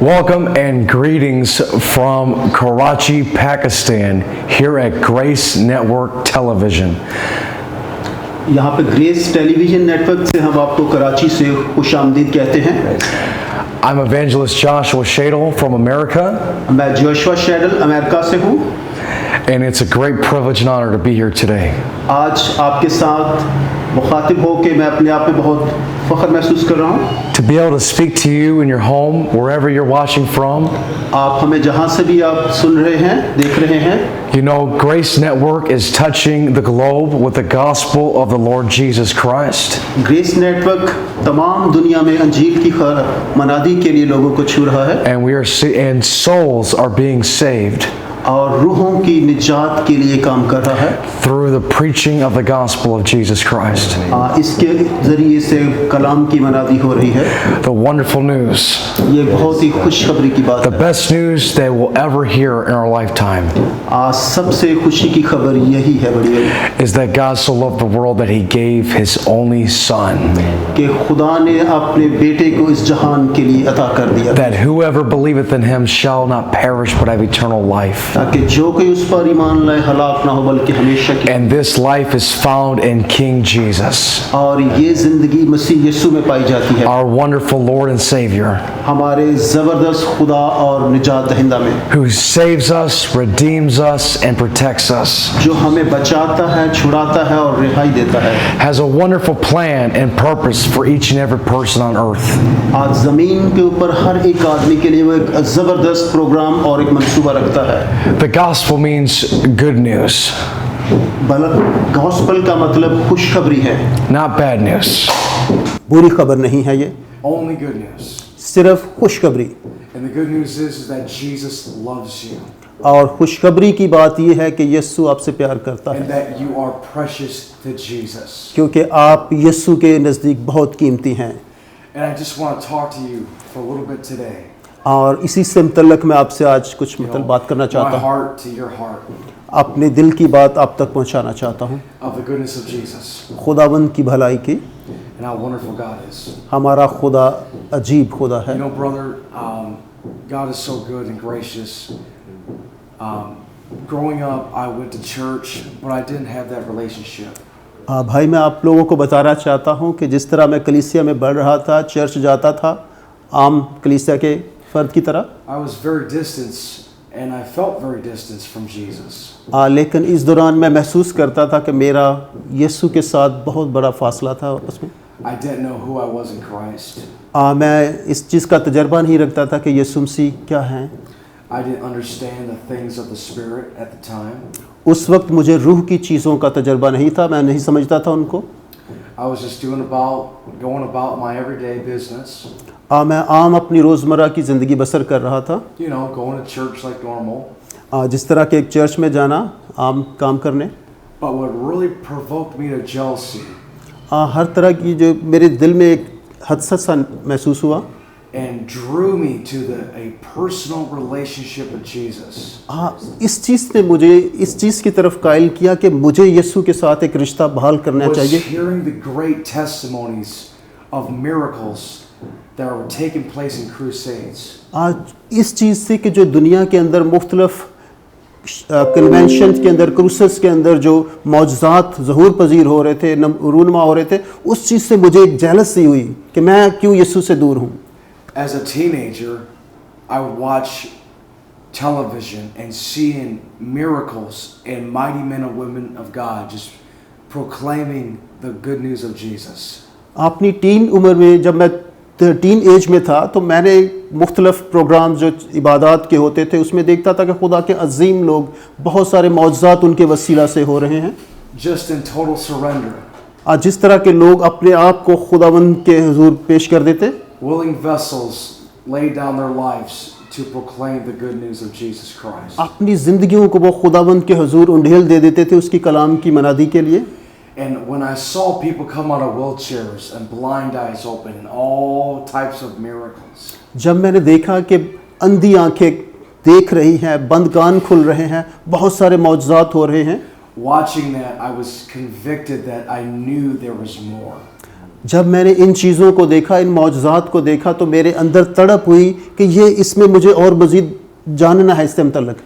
Welcome and greetings from Karachi, Pakistan, here at Grace Network Television. यहाँ पे grace television network से हम आपको कराची से खुशामदीद कहते हैं। I'm Evangelist Joshua Shadle from America. मैं जोशुआ शैडल अमेरिका से हूँ। And it's a great privilege and honor to be here today. आज आपके साथ मुखातिब हो के मैं अपने आप में बहुत फख्र महसूस कर रहा हूँ। To be able to speak to you in your home, wherever you're watching from. आप हमें जहाँ से भी आप सुन रहे हैं, देख रहे हैं। You know, Grace Network is touching the globe with the gospel of the Lord Jesus Christ. Grace network तमाम दुनिया में अंजील की मनादी के लिए लोगों को छू रहा है। And souls are being saved. और रूहों की निजात के लिए काम कर रहा है। Through the preaching of the gospel of Jesus Christ. इसके जरिए से कलाम की मनादी हो रही है। The wonderful news. ये बहुत ही खुशखबरी की बात है। The best news that we'll ever hear in our lifetime. सबसे खुशी की खबर यही है बड़ी is that God so loved the world that He gave His only Son. कि खुदा ने अपने बेटे को इस जहान के लिए अता कर दिया। That whoever believeth in Him shall not perish but have eternal life. ताकि जो कोई उस पर ईमान लाए हलाक ना हो बल्कि हमेशा की। And this life is found in King Jesus. और ये जिंदगी मसीह यीशु में पाई जाती है। Our wonderful Lord and Savior. हमारे जबरदस्त खुदा और निजात दहिंदा में। Who saves us, redeems us, and protects us. जो हमें बचाता है, छुड़ाता है और रिहाई देता है। Has a wonderful plan and purpose for each and every person on earth. आज जमीन के ऊपर हर एक आदमी के लिए वो एक जबरदस्त प्रोग्राम और एक मंसूबा रखता है। The gospel means good news. Gospel का मतलब खुशखबरी है। Not bad news. बुरी खबर नहीं है ये। Only good news. सिर्फ खुशखबरी। And the good news is that Jesus loves you. और खुशखबरी की बात यह है कि यीशु आपसे प्यार करता है। And that you are precious to Jesus. क्योंकि आप यीशु के नज़दीक बहुत कीमती हैं। And I just want to talk to you for a little bit today. और इसी से मुतल्लिक़ मैं आपसे आज कुछ बात करना चाहता हूँ। heart to your heart. अपने दिल की बात आप तक पहुँचाना चाहता हूँ। Of the goodness of Jesus. खुदावंद की भलाई की। And how wonderful God is. हमारा खुदा अजीब खुदा है। You know, brother, God is so good and gracious. Growing up, I went to church, but I didn't have that relationship. भाई मैं आप लोगों को बताना चाहता हूँ कि जिस तरह मैं कलीसिया में बढ़ रहा था, चर्च जाता था, आम कलीसिया के फर्द की तरह। I was very distant, and I felt very distant from Jesus. लेकिन इस दौरान मैं महसूस करता था कि मेरा यीशु के साथ बहुत बड़ा फासला था आपस में। I didn't know who I was in Christ. मैं इस चीज़ का तजर्बा नहीं रखता था कि यीशु मसीह क्या हैं। I didn't understand the things of the Spirit at the time. उस वक्त मुझे रूह की चीज़ों का तजर्बा नहीं था, मैं नहीं समझता था उनको। I was just going about my everyday business. मैं आम अपनी रोज़मर्रा की ज़िंदगी बसर कर रहा था। You know, going to church like normal. जिस तरह के एक चर्च में जाना, आम काम करने। But what really provoked me to jealousy. हर तरह की जो मेरे दिल में एक हदसत सा महसूस हुआ। And drew me to a personal relationship with Jesus. इस चीज़ ने मुझे इस चीज़ की तरफ कायल किया कि मुझे यीशु के साथ एक रिश्ता बहाल करना चाहिए। Was hearing the great testimonies of miracles that were taking place in crusades. आज इस चीज़ से कि जो दुनिया के अंदर मुख्तलिफ कन्वेंशन के अंदर, क्रूसेस के अंदर जो मौजज़ात ज़हूर पजीर हो रहे थे, रूनमा हो रहे थे, उस चीज़ से मुझे एक जेलसी हुई कि मैं क्यों यीशु से दूर हूँ। As a teenager, I would watch television and seeing miracles and mighty men and women of God just proclaiming the good news of Jesus. अपनी टीन उम्र में जब मैं टीन एज में था तो मैंने मुख्तलिफ प्रोग्राम जो इबादत के होते थे उसमें देखता था कि खुदा के अजीम लोग, बहुत सारे मौजज़ात उनके वसीला से हो रहे हैं। Just in total surrender. आज जिस तरह के लोग अपने आप को खुदावंद के हुजूर पेश कर देते। Willing vessels lay down their lives to proclaim the good news of Jesus Christ. अपनी ज़िंदगियों को वो खुदावंद के हुजूर उंडेल दे देते थे उसकी कलाम की मनादी के लिए। And when I saw people come out of wheelchairs and blind eyes open and all types of miracles. जब मैंने देखा कि अंधी आंखें देख रही हैं, बंद कान खुल रहे हैं, बहुत सारे मौजज़ात हो रहे हैं। Watching that, I was convicted that I knew there was more. जब मैंने इन चीज़ों को देखा, इन मौजज़ात को देखा, तो मेरे अंदर तड़प हुई कि ये इसमें मुझे और मज़ीद जानना है इससे मुतल्लिक़,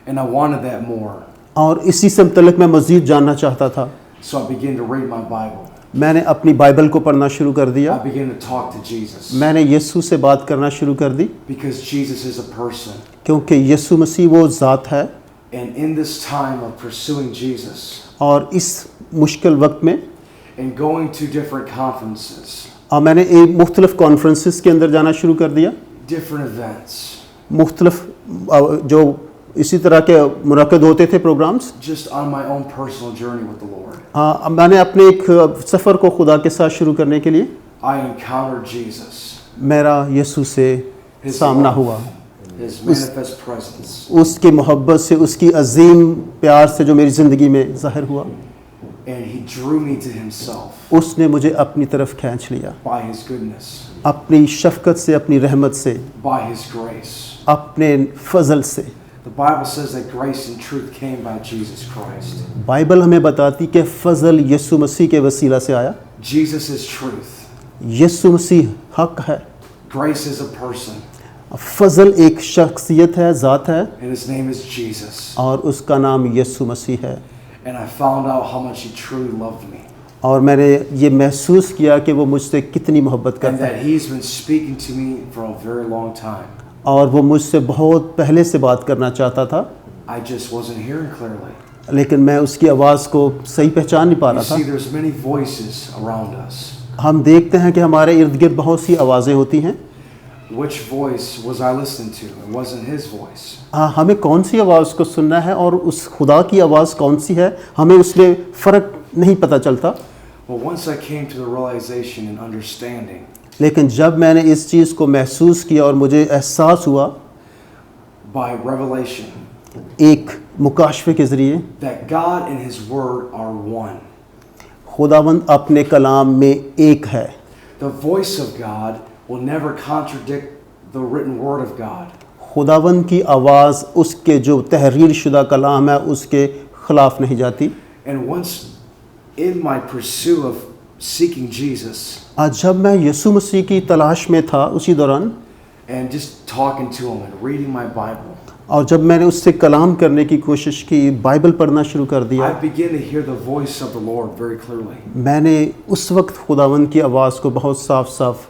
And I wanted that more. और इसी से मुतल्लिक़ मैं मज़ीद जानना चाहता था। So I began to read my Bible. मैंने अपनी बाइबल को पढ़ना शुरू कर दिया। I began to talk to Jesus. मैंने यीशु से बात करना शुरू कर दी, Because Jesus is a person. क्योंकि यीशु मसीह वो ज़ात है। And in this time of pursuing Jesus और इस मुश्किल वक्त में and going to different conferences, मैंने एक मुख्तलिफ़ कॉन्फ्रेंसेस के अंदर जाना शुरू कर दिया। different events, मुख्तलिफ़ जो इसी तरह के मुनक़द होते थे programmes. just on my own personal journey with the Lord, मैंने अपने एक सफ़र को खुदा के साथ शुरू करने के लिए I encountered Jesus, मेरा यीशु से His सामना love, हुआ, His manifest presence, उसकी मोहब्बत से, उसकी अजीम प्यार से जो मेरी ज़िंदगी में ज़ाहिर हुआ। and He drew me to Himself उसने मुझे अपनी तरफ खींच लिया, by His goodness, अपनी शफ़क़त से, अपनी रहमत से, by His grace. अपने फजल से। The Bible says that grace and truth came by Jesus Christ. Bible हमें बताती कि फ़ज़ल यीशु मसीह के वसीला से आया। Jesus is truth. यीशु मसीह हक है, Grace is a person, फजल एक शख्सियत है, ज़ात है, and His name is Jesus. और उसका नाम यीशु मसीह है। And I found out how much He truly loved me, और मैंने ये महसूस किया कि वो मुझसे कितनी मोहब्बत and करता है, that He's been speaking to me for a very long time. और वो मुझसे बहुत पहले से बात करना चाहता था, I just wasn't hearing clearly. लेकिन मैं उसकी आवाज़ को सही पहचान नहीं पा You रहा see, था। there's many voices around us. हम देखते हैं कि हमारे इर्द गिर्द बहुत सी आवाज़ें होती हैं। Which voice was I listening to? It wasn't His voice. हमें कौन सी आवाज़ को सुनना है और उस खुदा की आवाज़ कौन सी है, हमें उसमें फ़र्क नहीं पता चलता। But once I came to the realization and understanding लेकिन जब मैंने इस चीज़ को महसूस किया और मुझे एहसास हुआ by revelation एक मुकाशफे के ज़रिए, that God and His Word are one. खुदावंद अपने कलाम में एक है। The voice of God will never contradict the written Word of God. खुदावंद की आवाज़ उसके जो तहरीर शुदा कलाम है उसके ख़िलाफ़ नहीं जाती। And once in my pursuit of seeking Jesus आज जब मैं यीशु मसीह की तलाश में था, उसी दौरान, and just talking to Him and reading my Bible, और जब मैंने उससे कलाम करने की कोशिश की, बाइबल पढ़ना शुरू कर दिया, I began to hear the voice of the Lord very clearly. मैंने उस वक्त खुदावंद की आवाज़ को बहुत साफ साफ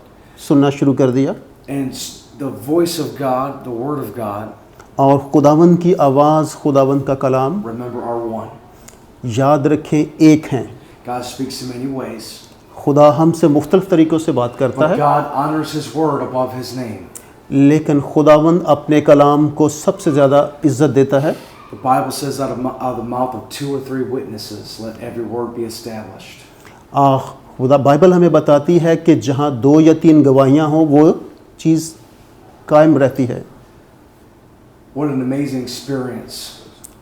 सुनना शुरू कर दिया। And the voice of God, the Word of God, और खुदावंद की आवाज़, खुदावंद का कलाम, remember, are one. याद रखें, एक हैं। God speaks in many ways, खुदा हमसे मुख्तलिफ तरीक़ों से बात करता but है, God honors His Word above His name. लेकिन खुदावंद अपने कलाम को सबसे ज़्यादा इज़्ज़त देता है। The Bible says out of the mouth of 2 or 3 witnesses, let every word be established. खुदा बाइबल हमें बताती है कि जहाँ 2 या 3 गवाहियाँ हों वो चीज़ कायम रहती है। What an amazing experience.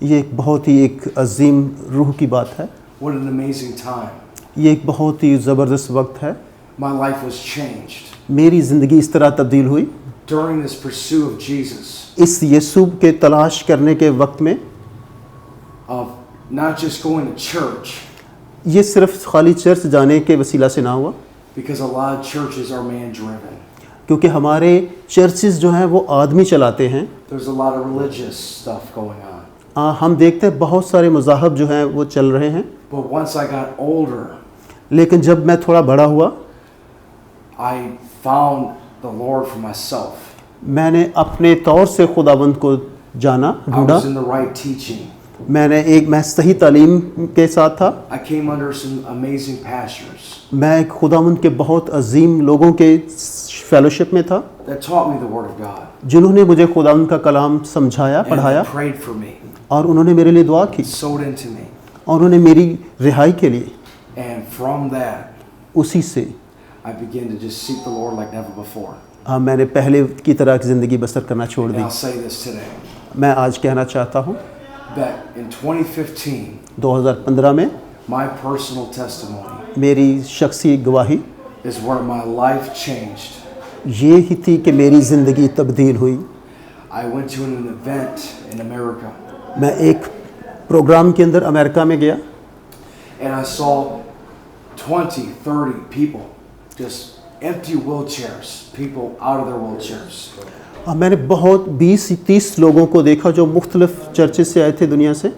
ये एक बहुत ही एक अजीम रूह की बात है। What an amazing time. ये एक बहुत ही ज़बरदस्त वक्त है। My life was changed मेरी ज़िंदगी इस तरह तब्दील हुई during this pursuit of Jesus, इस यीशु के तलाश करने के वक्त में। of not just going to church, ये सिर्फ खाली चर्च जाने के वसीला से ना हुआ, because a lot of churches are man-driven. क्योंकि हमारे चर्चेस जो हैं वो आदमी चलाते हैं। There's a lot of religious stuff going on. हम देखते हैं बहुत सारे मज़ाहब जो हैं वो चल रहे हैं, But once I got older, लेकिन जब मैं थोड़ा बड़ा हुआ, I found the Lord for myself. मैंने अपने तौर से खुदावंद को जाना, I ढूंढा। was in the right teaching. मैं सही तालीम के साथ था। I came under some amazing pastors मैं खुदावंद के बहुत अजीम लोगों के फेलोशिप में था, that taught me the Word of God. जिन्होंने मुझे खुदावंद का कलाम समझाया, And पढ़ाया, they prayed for me, और उन्होंने मेरे लिए दुआ की, sowed into me. और उन्होंने मेरी रिहाई के लिए, And from that, उसी से I began to just seek the Lord like never before. मैंने पहले की तरह की ज़िंदगी बसर करना छोड़ And the. I'll say this today, मैं आज कहना चाहता हूँ, that in 2015, 2015 में my personal testimony मेरी शख्सी गवाही is where my life changed. ये ही थी कि मेरी ज़िंदगी तब्दील हुई। I went to an event in America, मैं एक प्रोग्राम के अंदर अमेरिका में गया, and I saw 20, 30 people just empty wheelchairs, people out of their wheelchairs. मैंने बहुत 20-30 लोगों को देखा जो मुख्तलिफ चर्चेस से आए थे दुनिया से।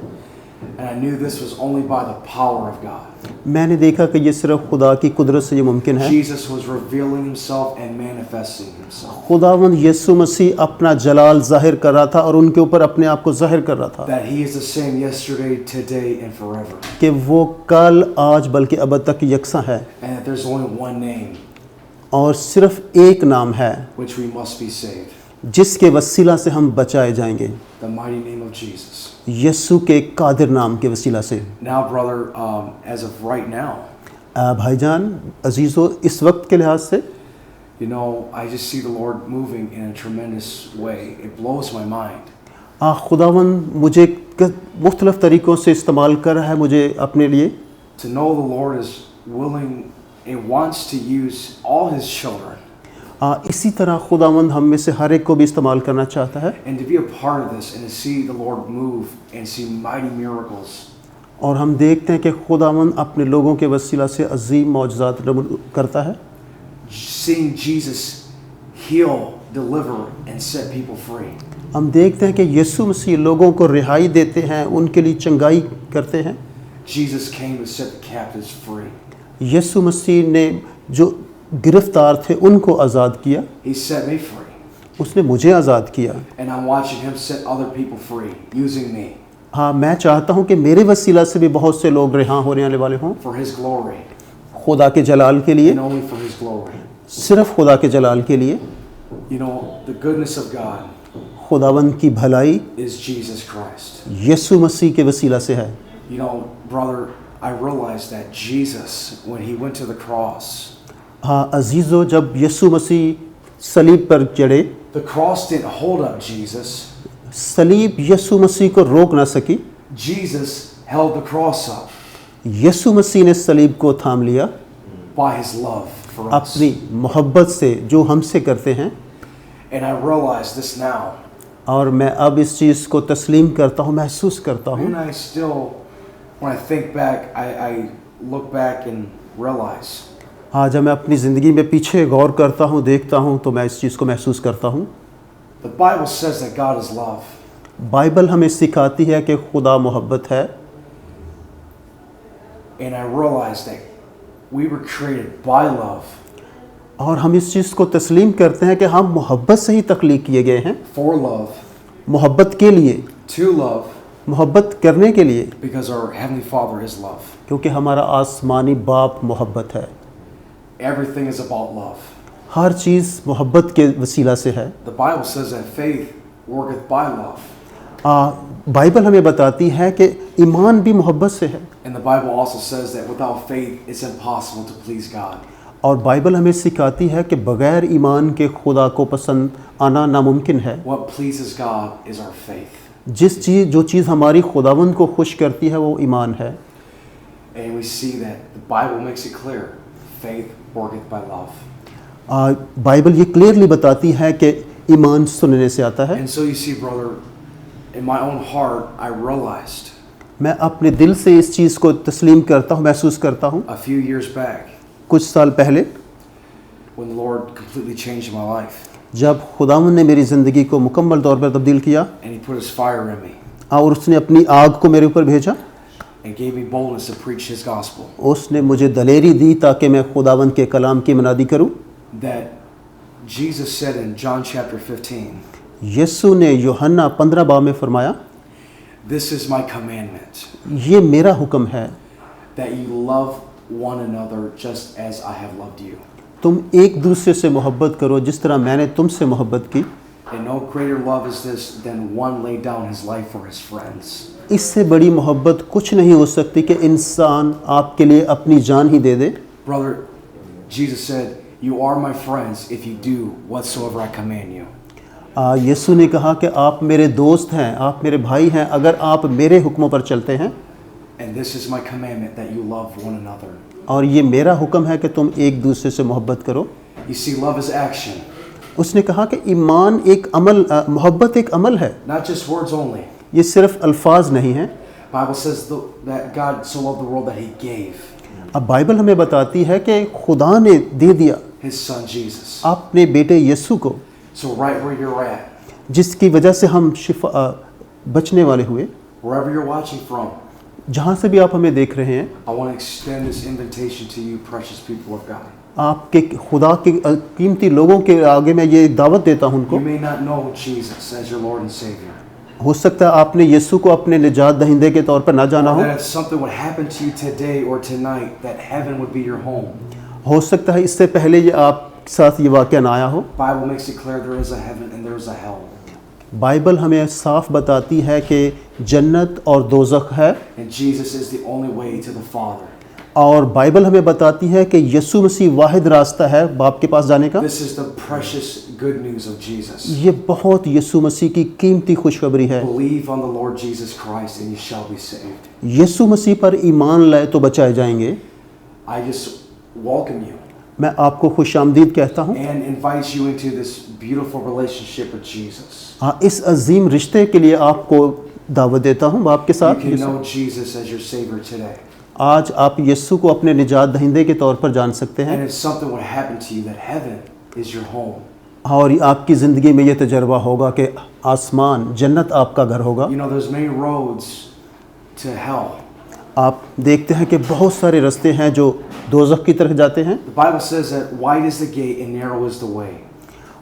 And I knew this was only by the power of God. मैंने देखा कि ये सिर्फ खुदा की कुदरत से ये मुमकिन है। Jesus was revealing himself and manifesting himself. खुदावंद यीशु मसीह अपना जलाल जाहिर कर रहा था और उनके ऊपर अपने आप को जाहिर कर रहा था That he is the same yesterday, today, and forever. कि वो कल, आज, बल्कि अब तक यकसा है And that there's only one name और सिर्फ एक नाम है which we must be saved. जिसके वसीला से हम बचाए जाएंगे, The mighty name of Jesus. यीशु के कादिर नाम के वसीला से। Now, brother, as of right now, भाईजान, अजीज़ो, इस वक्त के लिहाज से you know, I just see the Lord moving in a tremendous way. It blows my mind. खुदावंद मुझे मुख्तलिफ तरीक़ों से इस्तेमाल कर रहा है मुझे अपने लिए। To know the Lord is willing and wants to use all his children. इसी तरह खुदावंद हम में से हर एक को भी इस्तेमाल करना चाहता है And to be a part of this and to see the Lord move and see mighty miracles. और हम देखते हैं कि खुदावंद अपने लोगों के वसीला से अजीम मौजज़ात करता है। Seeing Jesus heal, deliver, and set people free. हम देखते हैं कि यीशु मसीह लोगों को रिहाई देते हैं, उनके लिए चंगाई करते हैं। Jesus came to set the captives free. यीशु मसीह ने जो गिरफ्तार थे उनको आज़ाद किया, He set me free. उसने मुझे आज़ाद किया। And I'm watching him set other people free using me हाँ, मैं चाहता हूँ कि मेरे वसीला से भी बहुत से लोग रिहा होने वाले हों, for his glory खुदा के जलाल के लिए, and only for his glory. सिर्फ खुदा के जलाल के लिए। You know, the goodness of God खुदावंद की भलाई is Jesus Christ. यीशु मसीह के वसीला से है। You know, brother, I realized that Jesus, when he went to the cross, हाँ अजीज़ो, जब यीशु मसीह सलीब पर चढ़े, the cross didn't hold up Jesus. सलीब यीशु मसीह को रोक ना सकी। Jesus held the cross up यीशु मसीह ने सलीब को थाम लिया by his love for us. अपनी मोहब्बत से जो हमसे करते हैं। And I realize this now. और मैं अब इस चीज़ को तस्लीम करता हूँ, महसूस करता हूँ। And I still, when I think back, I look back and realize हाँ, जब मैं अपनी ज़िंदगी में पीछे गौर करता हूँ, देखता हूँ, तो मैं इस चीज़ को महसूस करता हूँ। the Bible says that God is love. Bible हमें सिखाती है कि खुदा मोहब्बत है। And I realize that we were created by love, और हम इस चीज़ को तस्लीम करते हैं कि हम मोहब्बत से ही तख्लीक किए गए हैं, for love, मोहब्बत के लिए, to love, मोहब्बत करने के लिए, because our Heavenly Father is love. क्योंकि हमारा आसमानी बाप मोहब्बत है। Everything is about love. हर चीज़ मोहब्बत के वसीला से है। The Bible says that faith worketh by love. Bible हमें बताती है कि ईमान भी मोहब्बत से है। And the Bible also says that without faith it's impossible to please God. और बाइबल हमें सिखाती है कि बग़ैर ईमान के खुदा को पसंद आना नामुमकिन है। What pleases God is our faith. जो चीज़ हमारी खुदावंद को खुश करती है वो ईमान है। And we see that the Bible makes it clear, faith worketh by love. Bible ये क्लियरली बताती है कि ईमान सुनने से आता है। And so you see, brother, in my own heart, I realized मैं अपने दिल से इस चीज़ को तस्लीम करता हूँ, महसूस करता हूँ। a few years back, कुछ साल पहले when the Lord completely changed my life, जब खुदावंद ने मेरी ज़िंदगी को मुकम्मल तौर पर तब्दील किया and He put His fire in me, और उसने अपनी आग को मेरे ऊपर भेजा, and gave me boldness to preach His gospel. उसने मुझे दलेरी दी ताकि मैं खुदावंद के कलाम की मनादी करूँ। That Jesus said in John chapter 15, यीशु ने यूहन्ना 15 बाब में फरमाया, this is my commandment, ये मेरा हुक्म है that you love one another just as I have loved you. तुम एक दूसरे से मोहब्बत करो जिस तरह मैंने तुमसे मोहब्बत की। And no greater love is this than one laid down his life for his friends. इससे बड़ी मोहब्बत कुछ नहीं हो सकती कि इंसान आपके लिए अपनी जान ही दे दे। Brother, Jesus said, you are my friends if you do whatsoever I command you. यीशु ने कहा कि आप मेरे दोस्त हैं, आप मेरे भाई हैं अगर आप मेरे हुक्मों पर चलते हैं। And this is my commandment, that you love one another. और ये मेरा हुक्म है कि तुम एक दूसरे से मोहब्बत करो। You see, love is action, उसने कहा कि ईमान एक अमल, मोहब्बत एक अमल है, not just words only. ये सिर्फ अल्फाज नहीं हैं। Bible says that God so loved the world that He gave. अब बाइबल हमें बताती है कि खुदा ने दे दिया His Son Jesus. अपने बेटे यीशु को, So right where you're at, जिसकी वजह से हम बचने वाले हुए। wherever you're watching from, जहाँ से भी आप हमें देख रहे हैं, I want to extend this invitation to you, precious people of God. आपके खुदा के कीमती लोगों के आगे मैं ये दावत देता हूँ उनको। You may not know Jesus as your Lord and Savior. हो सकता है आपने यीशु को अपने निजात दहिंदे के तौर पर ना जाना Or हो। that if something would happen to you today or tonight, that heaven would be your home. हो सकता है इससे पहले ये आप साथ ये वाक़या ना आया हो। Bible makes it clear there is a heaven and there is a hell. Bible हमें साफ बताती है कि जन्नत और दोज़ख है, And Jesus is the only way to the Father. और बाइबल हमें बताती है कि यीशु मसीह वाहिद रास्ता है बाप के पास जाने का। This is the precious good news of Jesus. ये बहुत यीशु मसीह की कीमती खुशखबरी है। Believe on the Lord Jesus Christ and you shall be saved. यीशु मसीह पर ईमान लाए तो बचाए जाएंगे। I just welcome you मैं आपको खुशामदीद कहता हूँ। and invite you into this beautiful relationship with Jesus. हाँ, इस अजीम रिश्ते के लिए आपको दावत देता हूँ बाप के You साथ। can know Jesus as your Savior today. आज आप यीशु को अपने निजात दहिंदे के तौर पर जान सकते हैं, And if something would happen to you, that heaven is your home. और आपकी ज़िंदगी में ये तजर्बा होगा कि आसमान जन्नत आपका घर होगा। You know, there's many roads to hell. आप देखते हैं कि बहुत सारे रास्ते हैं जो दोज़ख की तरफ जाते हैं। The Bible says that wide is the gate and narrow is the way.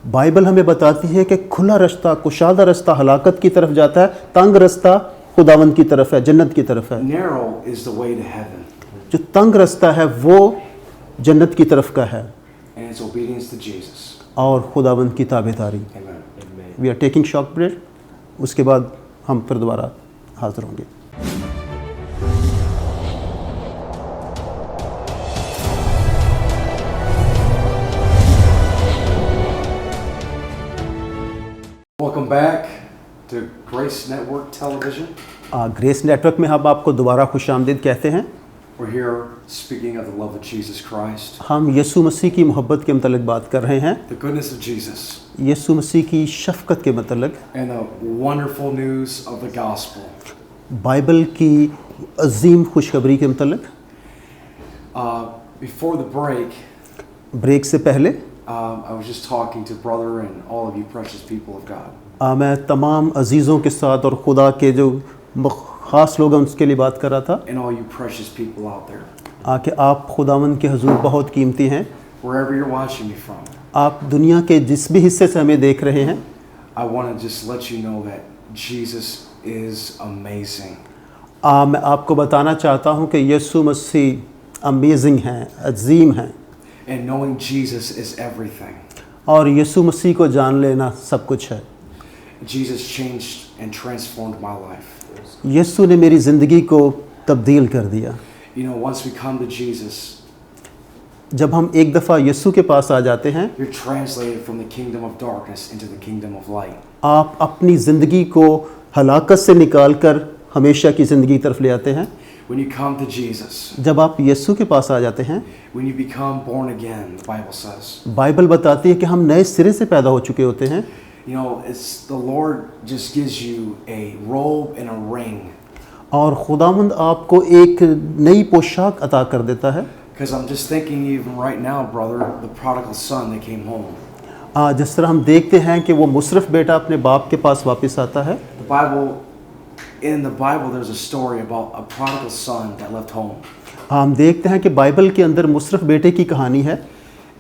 Bible हमें बताती है कि खुला रास्ता, कुशादा रास्ता हलाकत की तरफ जाता है, तंग रास्ता खुदावंद की तरफ है, जन्नत की तरफ है। Narrow is the way to heaven. जो तंग रास्ता है वो जन्नत की तरफ का है, And it's obedience to Jesus. और खुदावंद की ताबेदारी। Amen. We are taking short break, उसके बाद हम फिर दोबारा हाजिर होंगे। Welcome back to Grace Network Television. Grace network में हम आपको दोबारा खुशामदीद कहते हैं। We're here speaking of the love of Jesus Christ, हम यीशु मसीह की मोहब्बत के मतलब बात कर रहे हैं, the goodness of Jesus, यीशु मसीह की शफकत के मतलब, and the wonderful news of the gospel. Bible की अजीम खुशखबरी के मतलब। Before the break, ब्रेक से पहले I was just talking to brother and all of you precious people of God. मैं तमाम अजीज़ों के साथ और खुदा के जो ख़ास लोग हैं उसके लिए बात कर रहा था, And all you precious people out there, कि आप खुदावंद के हुजूर बहुत कीमती हैं। wherever you're watching me from, आप दुनिया के जिस भी हिस्से से हमें देख रहे हैं, I want to just let you know that Jesus is amazing. मैं आपको बताना चाहता हूँ कि यीशु मसीह अमेजिंग हैं, अजीम हैं, And knowing Jesus is everything. और यीशु मसीह को जान लेना सब कुछ है। Jesus changed and transformed my life. यीशु ने मेरी ज़िंदगी को तब्दील कर दिया। You know, once we come to Jesus, जब हम एक दफ़ा यीशु के पास आ जाते हैं, you're translated from the kingdom of darkness into the kingdom of light. आप अपनी ज़िंदगी को हलाकत से निकाल कर हमेशा की ज़िंदगी की तरफ ले आते हैं। When you come to Jesus, जब आप यीशु के पास आ जाते हैं, when you become born again, the Bible says, Bible बताती है कि हम नए सिरे से पैदा हो चुके होते हैं। you know, it's the Lord just gives you a robe and a ring. और खुदावंद आपको एक नई पोशाक अता कर देता है। Because I'm just thinking even right now, brother, the prodigal son that came home. जिस तरह हम देखते हैं कि वो मुसरफ बेटा अपने बाप के पास वापस आता है। In the Bible, there's a story about a prodigal son that left home. हम देखते हैं कि बाइबल के अंदर मुसरफ बेटे की कहानी है,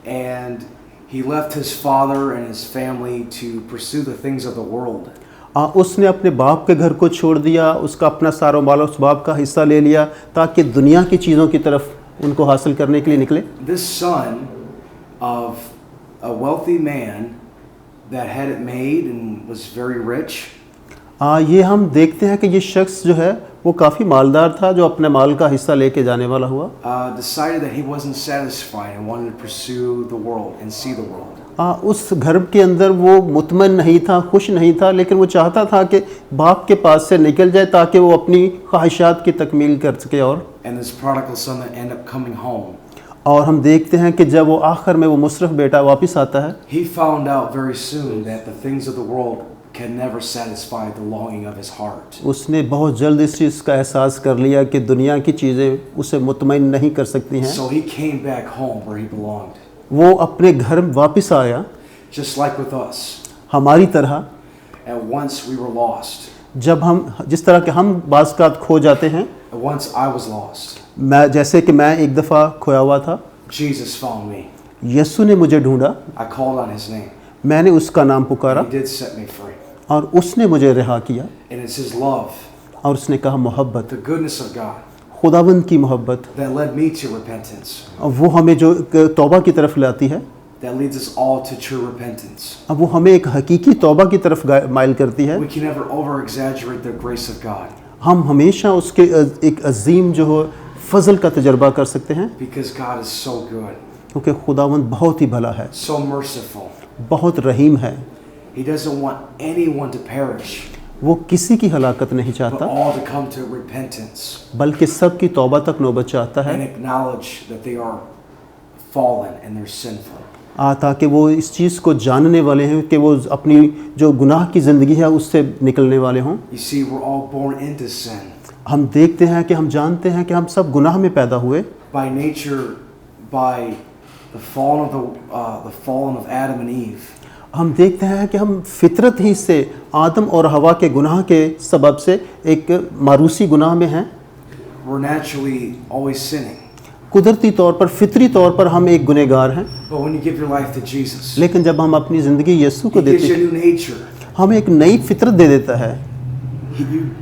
And he left his father and his family to pursue the things of the world. उसने अपने बाप के घर को छोड़ दिया, उसका अपना सारा माल उस बाप का हिस्सा ले लिया ताकि दुनिया की चीज़ों की तरफ उनको हासिल करने के लिए निकले। This son of a wealthy man that had it made and was very rich, ये हम देखते हैं कि ये शख्स जो है वो काफ़ी मालदार था, जो अपने माल का हिस्सा लेके जाने वाला हुआ। decided that he wasn't satisfied and wanted to pursue the world and see the world. उस घर के अंदर वो मुतमन नहीं था, खुश नहीं था, लेकिन वो चाहता था कि बाप के पास से निकल जाए ताकि वो अपनी ख्वाहिशात की तकमील कर सके। And this prodigal son that ended up coming home, और हम देखते हैं कि जब वो आखिर में वो मुसरफ बेटा वापस आता है, he found out very soon that the things of the world could never satisfy the longing of his heart. उसने बहुत जल्द इस चीज़ का एहसास कर लिया कि दुनिया की चीज़ें उसे मुतमईन नहीं कर सकती हैं। So he came back home where he belonged. वो अपने घर वापस आया, Just like with us. हमारी तरह। At once we were lost. जब हम जिस तरह के हम बाज़-औक़ात खो जाते हैं, At once I was lost. जैसे कि मैं एक दफ़ा खोया हुआ था, Jesus found me. यीशु ने मुझे ढूंढा, I called on his name. मैंने उसका नाम पुकारा He did set me free. और उसने मुझे रिहा किया। And it's his love, और उसने कहा मोहब्बत, the goodness of God, खुदावंद की मोहब्बत, that led me to repentance. और वो हमें जो तौबा की तरफ लाती है, That leads us all to true repentance. अब वो हमें एक हकीकी तौबा की तरफ माइल करती है। We can never over-exaggerate the grace of God. हम हमेशा उसके एक अजीम जो हो फजल का तजर्बा कर सकते हैं, Because God is so good, क्योंकि खुदावंद बहुत ही भला है, so merciful. बहुत रहीम है। He doesn't want anyone to perish, वो किसी की हलाकत नहीं but चाहता, all to come to repentance बल्कि सबकी तौबा तक नौबत चाहता and है, acknowledge that they are fallen and they're sinful. ताकि वो इस चीज़ को जानने वाले हैं कि वो अपनी जो गुनाह की ज़िंदगी है उससे निकलने वाले हों। You see, we're all born into sin. हम देखते हैं कि हम जानते हैं कि हम सब गुनाह में पैदा हुए, By nature, by the fallen of Adam and Eve. हम देखते हैं कि हम फितरत ही से आदम और हवा के गुनाह के सबब से एक मारूसी गुनाह में हैं। We're naturally always sinning. कुदरती तौर पर, फितरी तौर पर हम एक गुनहगार हैं, But when you give your life to Jesus, लेकिन जब हम अपनी ज़िंदगी यीशु को He gives देते you a हैं, new nature. हमें एक नई फितरत दे देता है।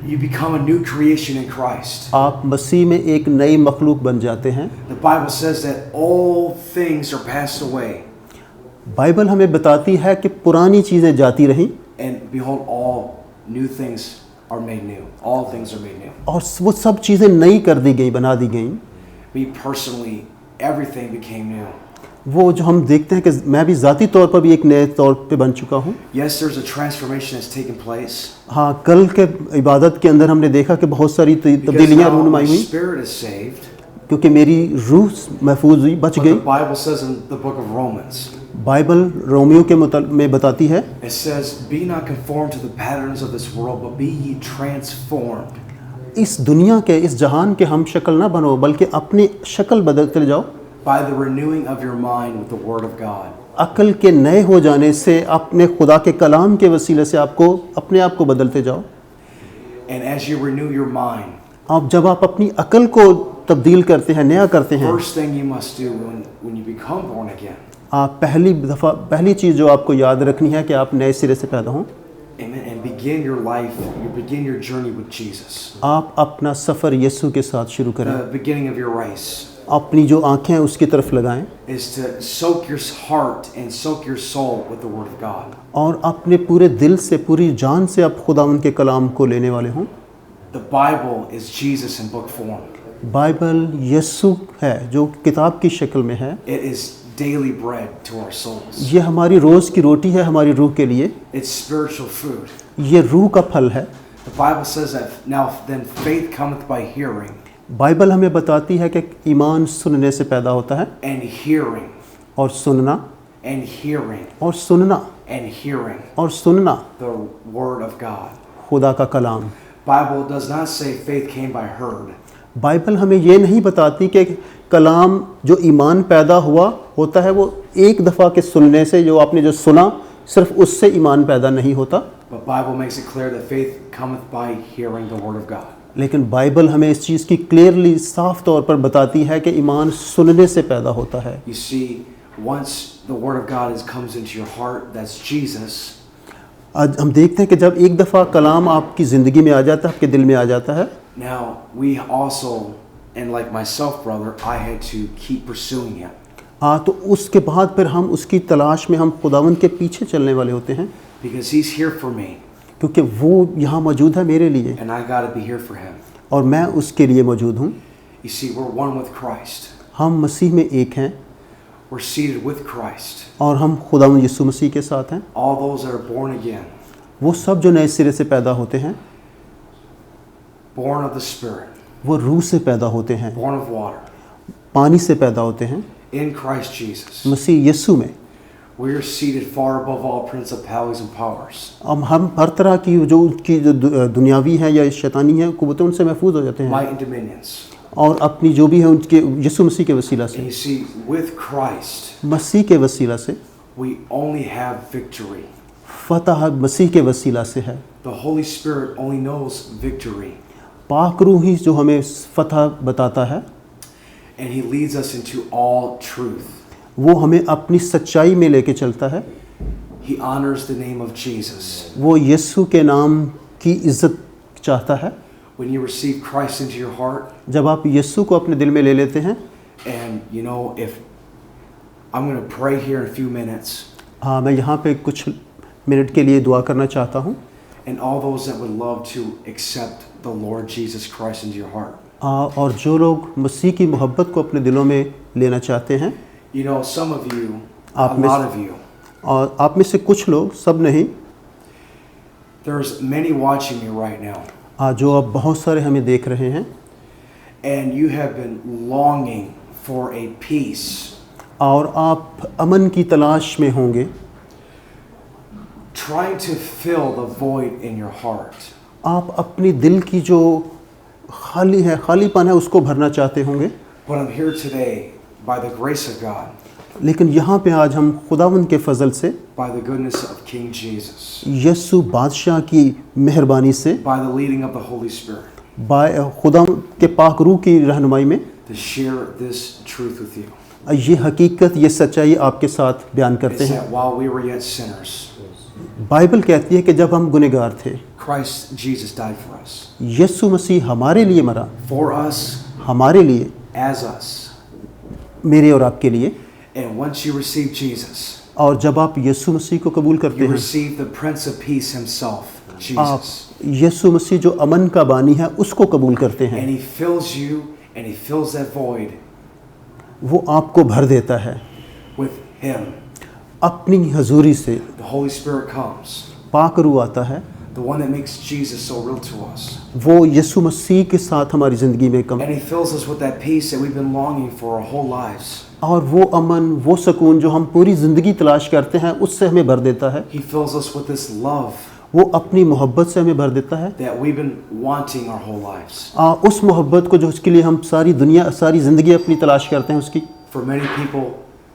You become a new creation in Christ. आप मसीह में एक नई मखलूक बन जाते हैं। The Bible says that all things are passed away, Bible हमें बताती है कि पुरानी चीज़ें जाती रहीं and behold, all new things are made new. All things are made new. और वो सब चीज़ें नई कर दी गई, बना दी गई। Me personally, everything became new. वो जो हम देखते हैं कि मैं भी ज़ाती तौर पर भी एक नए तौर पे बन चुका हूँ। Yes, there's a transformation that's taken place. हाँ, कल के इबादत के अंदर हमने देखा कि बहुत सारी Because तब्दीलियाँ now my रूनुमाई हुई, spirit is saved. क्योंकि मेरी रूह महफूज हुई, बच But गई। the Bible says in the book of Romans, Bible Romeo के में बताती है, it says, "Be not conformed to the patterns of this world, but be ye transformed." इस दुनिया के, इस जहान के हम शक्ल ना बनो, बल्कि अपनी शक्ल बदलते जाओ By the renewing of your mind with the Word of God. अक्ल के नए हो जाने से, अपने खुदा के कलाम के वसीले से आपको अपने आप को बदलते जाओ। And as you renew your mind, आप जब आप अपनी अक्ल को तब्दील करते हैं, नया करते हैं, first thing you must do when you become born again, आप पहली चीज़ जो आपको याद रखनी है कि आप नए सिरे से पैदा हों। amen, and begin your life, you begin your journey with Jesus. आप अपना सफ़र यीशु के साथ शुरू करें। The beginning of your race अपनी जो आँखें हैं उसकी तरफ लगाएं is to soak your heart and soak your soul with the Word of God. और अपने पूरे दिल से, पूरी जान से आप खुदावंद के कलाम को लेने वाले हों। The Bible is Jesus in book form. Bible यीशु है जो किताब की शक्ल में है। It is daily bread to our souls. ये हमारी रोज़ की रोटी है हमारी रूह के लिए। It's spiritual food. ये रूह का फल है। The Bible says that now then faith cometh by hearing, Bible हमें बताती है कि ईमान सुनने से पैदा होता है, and hearing, और सुनना, and hearing, और सुनना, and hearing और सुनना the Word of God. खुदा का कलाम। Bible does not say faith came by heard. Bible हमें ये नहीं बताती कि कलाम जो ईमान पैदा हुआ होता है वो एक दफ़ा के सुनने से, जो आपने जो सुना सिर्फ उससे ईमान पैदा नहीं होता। But Bible makes it clear that faith cometh by hearing the Word of God. लेकिन बाइबल हमें इस चीज़ की क्लियरली साफ तौर पर बताती है कि ईमान सुनने से पैदा होता है। You see, once the Word of God comes into your heart, that's Jesus. आज हम देखते हैं कि जब एक दफ़ा कलाम आपकी ज़िंदगी में आ जाता है, आपके दिल में आ जाता है, Now we also, and like myself, brother, I had to keep pursuing Him. तो उसके बाद फिर हम उसकी तलाश में हम खुदावंद के पीछे चलने वाले होते हैं, Because He's here for me, क्योंकि वो यहाँ मौजूद है मेरे लिए and I got to be here for Him. और मैं उसके लिए मौजूद हूँ। You see, we're one with Christ. हम मसीह में एक हैं We're seated with Christ. और हम खुदावंद यीशु मसीह के साथ हैं। All those that are born again, वो सब जो नए सिरे से पैदा होते हैं, born of the Spirit, वो रूह से पैदा होते हैं, born of water, पानी से पैदा होते हैं, in Christ Jesus, मसीह यीशु में। We are seated far above all principalities and powers. हम हर तरह की जो उनकी जो दुनियावी है या शैतानी है कुव्वतें उनसे महफूज हो जाते हैं Might and dominions. और अपनी जो भी है उनके यीशु मसीह के वसीला And से you see, with Christ, मसीह के वसीला से we only have victory. फतह मसीह के वसीला से है। The Holy Spirit only knows victory. पाक रूह ही जो हमें फतह बताता है, And He leads us into all truth. वो हमें अपनी सच्चाई में लेके चलता है। He honors the name of Jesus. वो यीशु के नाम की इज्जत चाहता है। When you receive Christ into your heart, जब आप यीशु को अपने दिल में ले लेते हैं, and you know, if I'm going to pray here in a few minutes, हाँ मैं यहाँ पे कुछ मिनट के लिए दुआ करना चाहता हूँ। and all those that would love to accept the Lord Jesus Christ into your heart. और जो लोग मसीह की मोहब्बत को अपने दिलों में लेना चाहते हैं, You know, some of you, a आप में lot of you, और आप में से कुछ लोग, सब नहीं, there's many watching me right now, जो अब बहुत सारे हमें देख रहे हैं and you have been longing for a peace, और आप अमन की तलाश में होंगे, trying to fill the void in your heart. आप अपनी दिल की जो खाली है, खालीपन है, उसको भरना चाहते होंगे। But I'm here today by the grace of God, लेकिन यहाँ पे आज हम खुदावंद के फजल से, by the goodness of King Jesus, यीशु बादशाह की मेहरबानी से, by the leading of the Holy Spirit, खुदा के पाक रूह की रहनुमाई में to share this truth with you. ये हकीकत, ये सच्चाई आपके साथ बयान करते It's हैं। that while we were yet sinners, Bible कहती है कि जब हम गुनहगार थे, Christ Jesus died for us. यीशु मसीह हमारे लिए मरा, For us, हमारे लिए, as us. मेरे और आपके लिए। And once you receive Jesus, और जब आप यीशु मसीह को कबूल करते you हैं, receive the Prince of Peace himself, आप Jesus. यीशु मसीह जो अमन का बानी है उसको कबूल करते हैं। And he fills you and he fills that void वो आपको भर देता है with him. अपनी हजूरी से। The Holy Spirit comes, पाक रूह आता है, the one that makes Jesus so real to us. वो यीशु मसीह के साथ हमारी ज़िंदगी में कम, And he fills us with that peace that we've been longing for our whole lives. और वो अमन, वो सुकून जो हम पूरी ज़िंदगी तलाश करते हैं उससे हमें भर देता है। He fills us with this love वो अपनी मोहब्बत से हमें भर देता है, that we've been wanting our whole lives. उस मोहब्बत को जो उसके लिए हम सारी दुनिया, सारी ज़िंदगी अपनी तलाश करते हैं उसकी। For many people,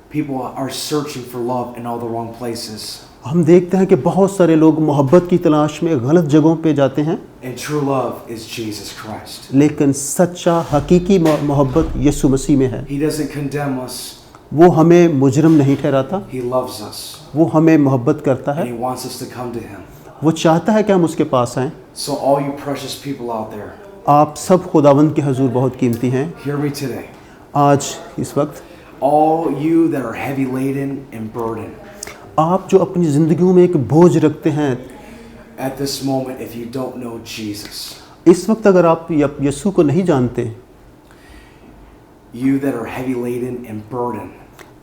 people are searching for love in all the wrong places. हम देखते हैं कि बहुत सारे लोग मोहब्बत की तलाश में गलत जगहों पे जाते हैं, And true love is Jesus Christ. लेकिन सच्चा हकीकी मोहब्बत यीशु मसीह में है। He doesn't condemn us. वो हमें मुजरम नहीं ठहराता, He loves us. वो हमें मोहब्बत करता And है, he wants us to come to him. वो चाहता है कि हम उसके पास आएं। So all you precious people out there, आप सब खुदावंद के हजूर बहुत कीमती हैं। hear me today. आज इस वक्त All you that are heavy laden and burdened, आप जो अपनी ज़िंदगियों में एक बोझ रखते हैं, at this moment, if you don't know Jesus, इस वक्त अगर आप यीशु को नहीं जानते, you that are heavy laden and burdened,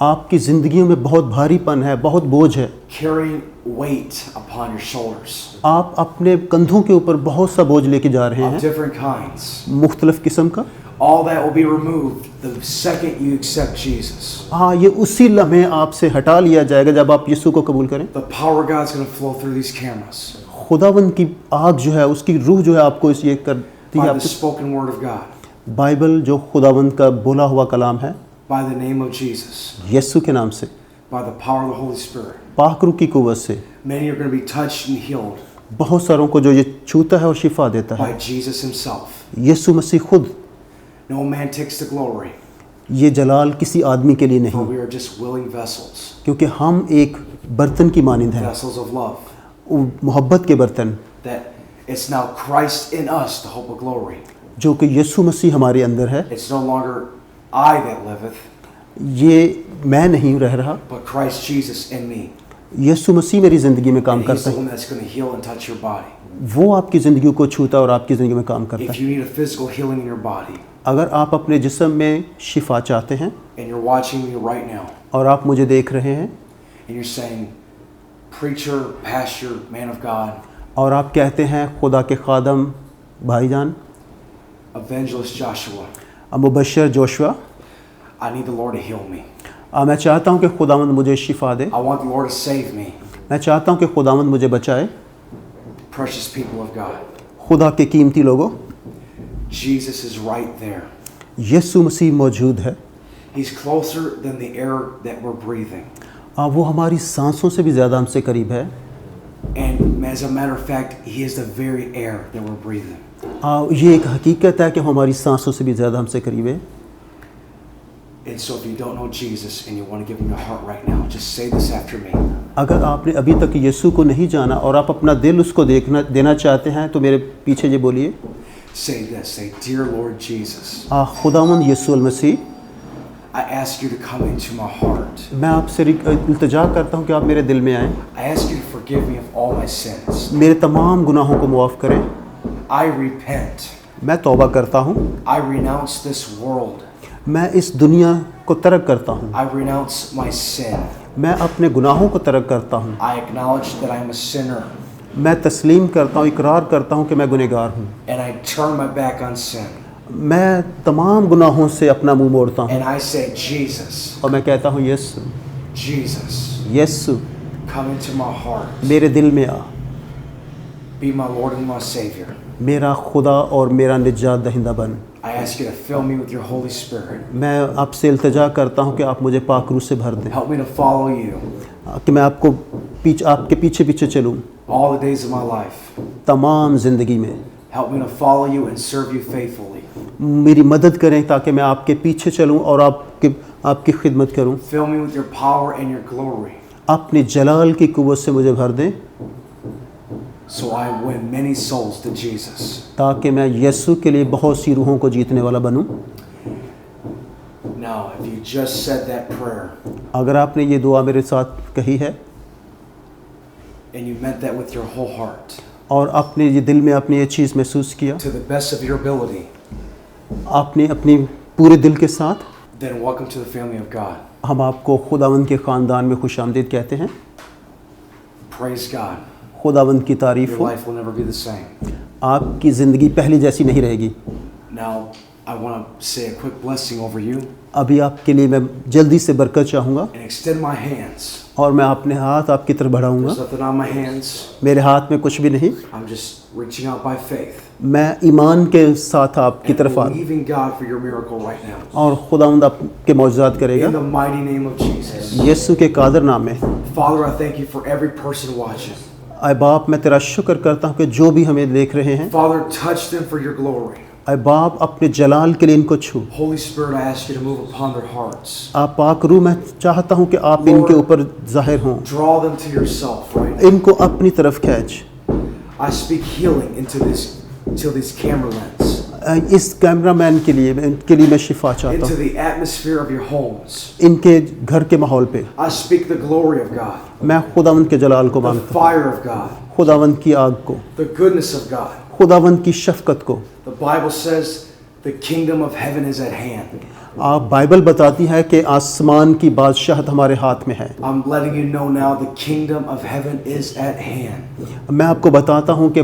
आपकी ज़िंदगियों में बहुत भारीपन है, बहुत बोझ है, carrying weight upon your shoulders आप अपने कंधों के ऊपर बहुत सा बोझ लेके जा रहे of हैं, different kinds, मुख्तलिफ किस्म का, all that will be removed the second you accept Jesus. हाँ ये उसी लम्हे आपसे हटा लिया जाएगा जब आप यीशु को कबूल करें। The power of God's going to flow through these cameras खुदावंद की आग जो है, उसकी रूह जो है आपको इस ये करती है। by the आपको spoken word of God, Bible जो खुदावंद का बोला हुआ कलाम है, by the name of Jesus, यीशु के नाम से, by the power of the Holy Spirit. पाक रूह की कुव्वत से Many are going to be touched and healed बहुत सारों को जो ये छूता है और शिफा देता by है, Jesus himself. यीशु मसीह खुद। No man takes the glory, ये जलाल किसी आदमी के लिए for नहीं, we are just willing vessels, क्योंकि हम एक बर्तन की मानिंद हैं, vessels of love. मोहब्बत के बर्तन, That it's now Christ in us, the hope of glory. जो कि यीशु मसीह हमारे अंदर है। It's no longer I that liveth, ये मैं नहीं रह रहा, but Christ Jesus in me. यीशु मसीह मेरी ज़िंदगी में काम And he's करता the है। one that's going to heal and touch your body. वो आपकी ज़िंदगी को छूता और आपकी ज़िंदगी में काम करता If है। you need a physical healing in your body, अगर आप अपने जिस्म में शिफा चाहते हैं and you're watching me right now, और आप मुझे देख रहे हैं and you're saying, preacher, pastor, man of God, और आप कहते हैं खुदा के खादम भाईजान, evangelist Joshua, Mubashar Joshua, I need the Lord to heal me. मैं चाहता हूँ कि खुदावंद मुझे शिफा दे। I want the Lord to save me. मैं चाहता हूँ कि खुदावंद मुझे बचाए। Precious people of God. खुदा के कीमती लोगों, Jesus is right there. यीशु मसीह मौजूद है। He's closer than the air that we're breathing. वो हमारी सांसों से भी ज़्यादा हमसे करीब है। And as a matter of fact, He is the very air that we're breathing. ये एक हकीकत है कि हमारी सांसों से भी ज़्यादा हमसे करीब है। And so if you don't know Jesus and you want to give Him your heart right now, just say this after me. अगर आपने अभी तक यीशु को नहीं जाना और आप अपना दिल उसको देना चाहते हैं तो मेरे पीछे ये बोलिए। Say this. Say, Dear Lord Jesus, खुदावंद यीशु मसीह, I ask you to come into my heart. मैं आपसे इल्तिजा करता हूँ कि आप मेरे दिल में आएँ। I ask you to forgive me of all my sins. मेरे तमाम गुनाहों को मुआफ़ करें। I repent. मैं तौबा करता हूँ। I renounce this world. मैं इस दुनिया को तर्क करता हूँ। I renounce my sin. मैं अपने गुनाहों को तर्क करता हूँ। I acknowledge that I'm a sinner. मैं तस्लीम करता हूँ, इकरार करता हूँ कि मैं गुनहगार हूँ। And I turn my back on sin. मैं तमाम गुनाहों से अपना मुंह मोड़ता हूँ। And I say, Jesus, और मैं कहता हूँ यीशु, Jesus, Yeshu come into my heart. मेरे दिल में आ। Be my Lord and my Savior. मेरा खुदा और मेरा निजात दहिंदा बन। I ask you to fill me with your Holy Spirit. मैं आपसे इल्तिजा करता हूँ कि आप मुझे पाक रूह से भर दें, Help me to follow you कि मैं आपके पीछे पीछे चलूँ all the days of my life. तमाम ज़िंदगी में। Help me to follow you and serve you faithfully. मेरी मदद करें ताकि मैं आपके पीछे चलूँ और आपकी खिदमत करूँ। Fill me with your power and your glory, अपने जलाल की कुव्वत से मुझे भर दें so I win many souls to Jesus. ताकि मैं यीशु के लिए बहुत सी रूहों को जीतने वाला बनूं। Now, if you just said that prayer अगर आपने ये दुआ मेरे साथ कही है and you meant that with your whole heart, और अपने ये दिल में आपने ये चीज़ महसूस किया, to the best of your ability, आपने अपनी पूरे दिल के साथ, then welcome to the family of God. हम आपको खुदावंद के ख़ानदान में खुशामदीद कहते हैं। Praise God. खुदावंद की तारीफ़ Your हो। life will never be the same. आपकी ज़िंदगी पहले जैसी नहीं रहेगी। Now, I want to say a quick blessing over you अभी आपके लिए मैं जल्दी से बरकत चाहूँगा and extend my hands. और मैं अपने हाथ आपकी तरफ बढ़ाऊँगा। There's nothing on my hands. मेरे हाथ में कुछ भी नहीं, I'm just reaching out by faith मैं ईमान के साथ आपकी and तरफ आ रहा हूँ believing God for your miracle right now. और खुदावंद आपके मौजूदात In करेगा the mighty name of Jesus. यीशु के कादर नाम में। Father, I thank you for every person watching. आए बाप, मैं तेरा शुक्र करता हूँ कि जो भी हमें देख रहे हैं, Father, touch them for your glory. आए बाप अपने जलाल के लिए इनको छू। Holy Spirit, I ask you to move upon their hearts. आप पाक रूह, मैं चाहता हूँ कि आप इनके ऊपर जाहिर हों, Draw them to yourself right now. इनको अपनी तरफ खींच। I speak healing into this camera lens, इस कैमरामैन के लिए मैं शिफा चाहता into हूँ, the atmosphere of your homes. इनके घर के माहौल पे। I speak the glory of God, मैं खुदावंद के जलाल को the मांगता हूँ, fire of God, खुदावंद की आग को, the goodness of God. खुदावंद की शफकत को। The Bible says the kingdom of heaven is at hand. आप बाइबल बताती है कि आसमान की बादशाहत हमारे हाथ में है। I'm letting you know now the kingdom of heaven is at hand. मैं आपको बताता हूँ कि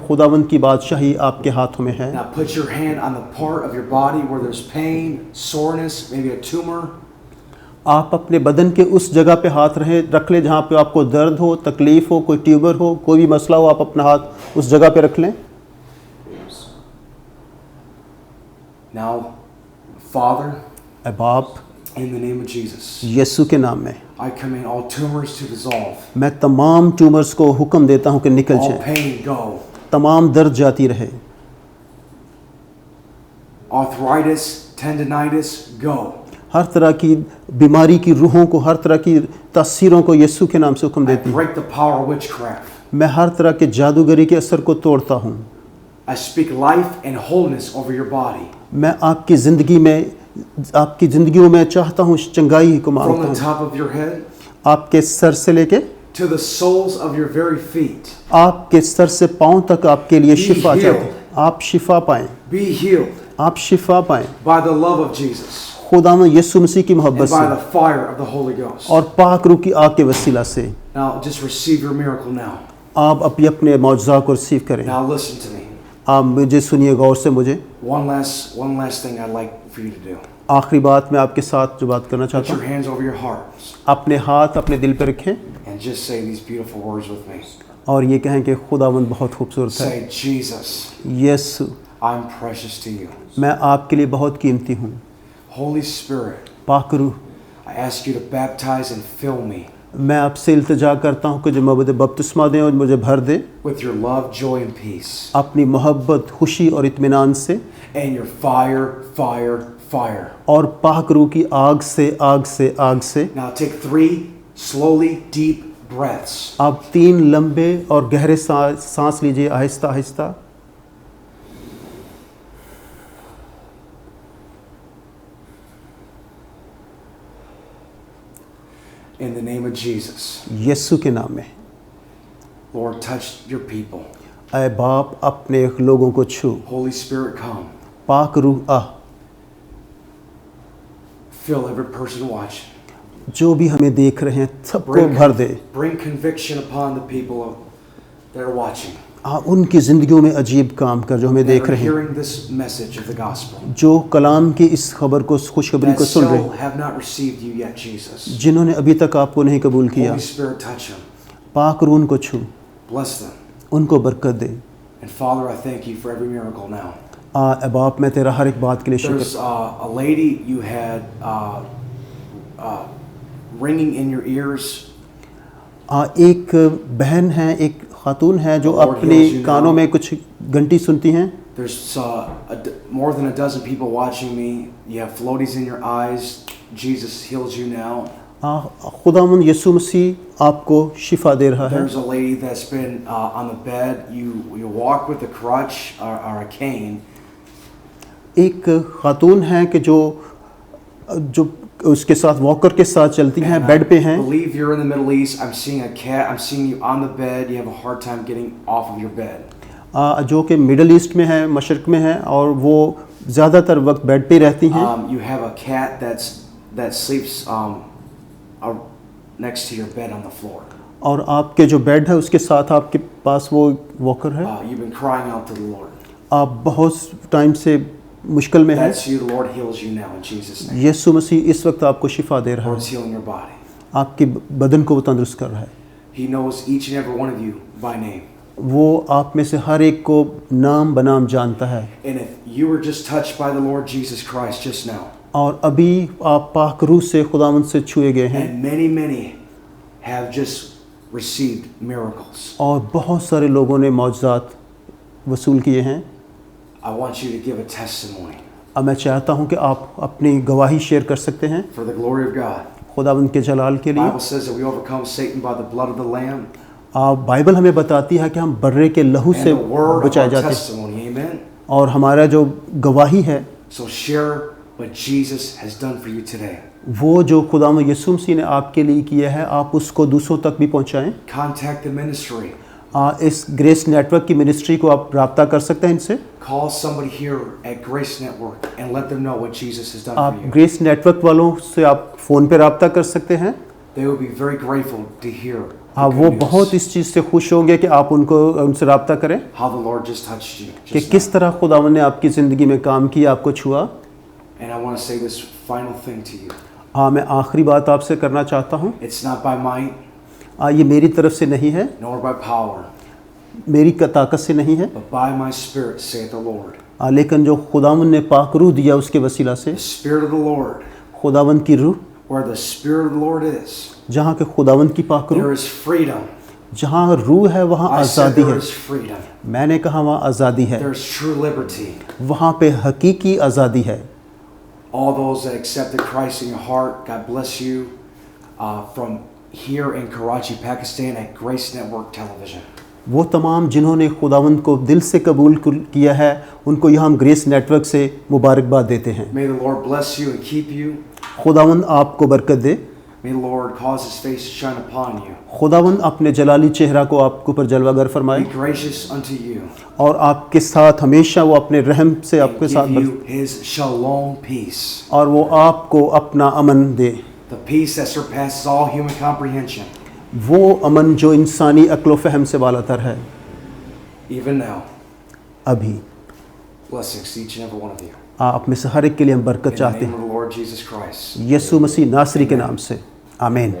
खुदावंद की बादशाही आपके हाथों में है। Now put your hand on the part of your body where there's pain, soreness, maybe a tumor. आप अपने बदन के उस जगह पे हाथ रख लें जहाँ पे आपको दर्द हो, तकलीफ हो, कोई ट्यूबर हो, कोई भी मसला हो, आप अपना हाथ उस जगह पे रख लें। Now, Father, ऐ बाप, in the name of Jesus, यीशु के नाम में I command all tumors to dissolve, मैं तमाम ट्यूमर्स को हुक्म देता हूँ कि निकल all जाए, pain go, तमाम दर्द जाती रहे, arthritis, tendinitis go. हर तरह की बीमारी की रूहों को, हर तरह की तासीरों को यीशु के नाम से हुक्म I देती हूँ। break the power of witchcraft. मैं हर तरह के जादूगरी के असर को तोड़ता हूँ। I speak life and wholeness over your body. मैं आपकी ज़िंदगियों में चाहता हूँ चंगाई को From मांगता the हूँ, top of your head आपके सर से लेके to the soles of your very feet. आपके सर से पाँव तक आपके लिए Be शिफा चाहते healed. हैं। आप शिफा पाएं, Be healed आप शिफा पाएं by the love of Jesus खुदावंद यीशु मसीह की and मोहब्बत by the से fire of the Holy Ghost. और पाक रूह की आग के वसीला से। Now just receive your miracle now. आप अपने मौजज़ा को रिसीव करें। Now listen to me. आप मुझे सुनिए गौर से। मुझे One last thing I'd like for you to do. आखिरी बात मैं आपके साथ जो बात करना Put चाहता your हूँ, hands over your hearts अपने हाथ अपने दिल पर रखें and just say these beautiful words with me. और ये कहें कि खुदावंद बहुत खूबसूरत है। Say, Jesus, Yeshu, I'm precious to you. मैं आपके लिए बहुत कीमती हूँ। Holy Spirit, पाक रूह, I ask you to baptize and fill me मैं आपसे इल्तिजा करता हूँ कि जो मुझे बपतिस्मा दें और मुझे भर दे with your love, joy, and peace. अपनी मोहब्बत, खुशी और इत्मीनान से, And your fire, fire, fire. और पाक रूह की आग से, आग से, आग से। Now take 3 slowly deep breaths. आप 3 लंबे और गहरे सांस लीजिए, Aahista Aahista. In the name of Jesus. यीशु के नाम में। Lord, touch your people. ऐ बाप, अपने लोगों को छू। Holy Spirit, come. पाक रूह आ, Fill every person watching. जो भी हमें देख रहे हैं सबको भर दे। Bring conviction upon the people that are watching. उनकी ज़िंदगियों में अजीब काम कर जो हमें That देख are रहे हैं, hearing this message of the gospel. जो कलाम की इस खबर को, खुशखबरी That को सुन रहे still हैं, have not received you yet, Jesus. जिन्होंने अभी तक आपको नहीं कबूल किया। Holy Spirit, touch them. पाक रूह उनको छू, Bless them. उनको बरकत दे। And Father, I thank you for every miracle now. ऐ बाप, मैं तेरा हर एक बात के लिए शुक्र। There's a lady you had ringing in your ears. एक बहन है, एक खातून है जो Lord अपने heals you now. कानों में कुछ घंटी सुनती हैं। There's more than a dozen people watching me. You have floaties in your eyes. Jesus heals you now. खुदावंद यीशु मसीह आपको शिफा दे रहा है। There's a lady that's been on the bed. You walk with a crutch or a cane. एक खातून है कि जो उसके साथ वॉकर के साथ चलती हैं, And बेड पे I हैं। believe you're in the Middle East. I'm seeing a cat. I'm seeing you on the bed. You have a hard time getting off of your bed. जो कि मिडल ईस्ट में है, मशरक में है, और वो ज़्यादातर वक्त बेड पे रहती हैं। You have a cat that sleeps next to your bed on the floor. और आपके जो बेड है उसके साथ आपके पास वो वॉकर है। You've been crying out to the Lord. आप बहुत टाइम से मुश्किल में हैं। That's you. The Lord heals you now in Jesus' name. यीशु मसीह इस वक्त आपको शिफा दे रहा Lord's है, healing your body. आपके बदन को वो तंदुरुस्त कर रहा है। He knows each and every one of you by name. वो आप में से हर एक को नाम बनाम जानता है। And if you were just touched by the Lord Jesus Christ just now, और अभी आप पाक रूह से, खुदावंद से छुए गए हैं, and many have just received miracles. और बहुत सारे लोगों ने मौजज़ात वसूल किए हैं। I want you to give a testimony अब मैं चाहता हूं कि आप अपनी गवाही शेयर कर सकते हैं for the glory of God. खुदावंद के जलाल के The लिए। Bible says that we overcome Satan by the blood of the Lamb Bible हमें बताती है कि हम बर्रे के लहू and से the word of बचाए our जाते हैं, testimony. Amen. और हमारा जो गवाही है So share what Jesus has done for you today. वो जो खुदावंद यीशु मसीह ने आपके लिए किया है, आप उसको दूसरों तक भी पहुंचाएं। Contact the ministry. इस ग्रेस नेटवर्क की मिनिस्ट्री को आप रब्ता कर सकते हैं इनसे। Call somebody here at Grace Network and let them know what Jesus has done आप for you. ग्रेस नेटवर्क वालों से आप फ़ोन पे रब्ता कर सकते हैं। They will be very grateful to hear the वो good news, बहुत इस चीज़ से खुश होंगे कि आप उनसे रब्ता करें how the Lord just touched you. कि Just किस now. तरह खुदावंद ने आपकी ज़िंदगी में काम किया, आपको छुआ। And I want to say this final thing to you. मैं आखिरी बात आपसे करना चाहता हूँ। It's not by might ये मेरी तरफ से नहीं है, nor by power, मेरी ताकत से नहीं है, but by my Spirit, saith the Lord. लेकिन जो खुदावंद ने पाक रूह दिया उसके वसीला से, The Spirit of the Lord, खुदावंद की रूह, where the Spirit of the Lord is, जहाँ के खुदावंद की पाक रूह, there is freedom. जहाँ रूह है वहाँ I said आज़ादी there है। is freedom. मैंने कहा वहाँ आज़ादी है, There's true liberty. वहाँ पे हकीकी आज़ादी है। All those that accepted Christ in your heart, God bless you. From here in Karachi, Pakistan, at Grace Network Television. वो तमाम जिन्होंने खुदावंद को दिल से कबूल किया है, उनको यहाँ हम ग्रेस नेटवर्क से मुबारकबाद देते हैं। May the Lord bless you and keep you. खुदावंद आपको बरकत दे। May the Lord cause His face to shine upon you. खुदावंद अपने जलाली चेहरा को आपके ऊपर जलवागर फरमाए, Be gracious unto you. और आपके साथ हमेशा वो अपने रहम से And आपके give साथ you His shalom peace. और वो आपको अपना अमन दे, The peace that surpasses all human comprehension. वो अमन जो इंसानी अक्ल व फहम से बालातर है। Even now, अभी। Blessings to each and every one of you. आप में से हर एक के लिए हम बरकत In the चाहते name हैं of the Lord Jesus Christ. यीशु मसीह नासरी के नाम से, आमीन।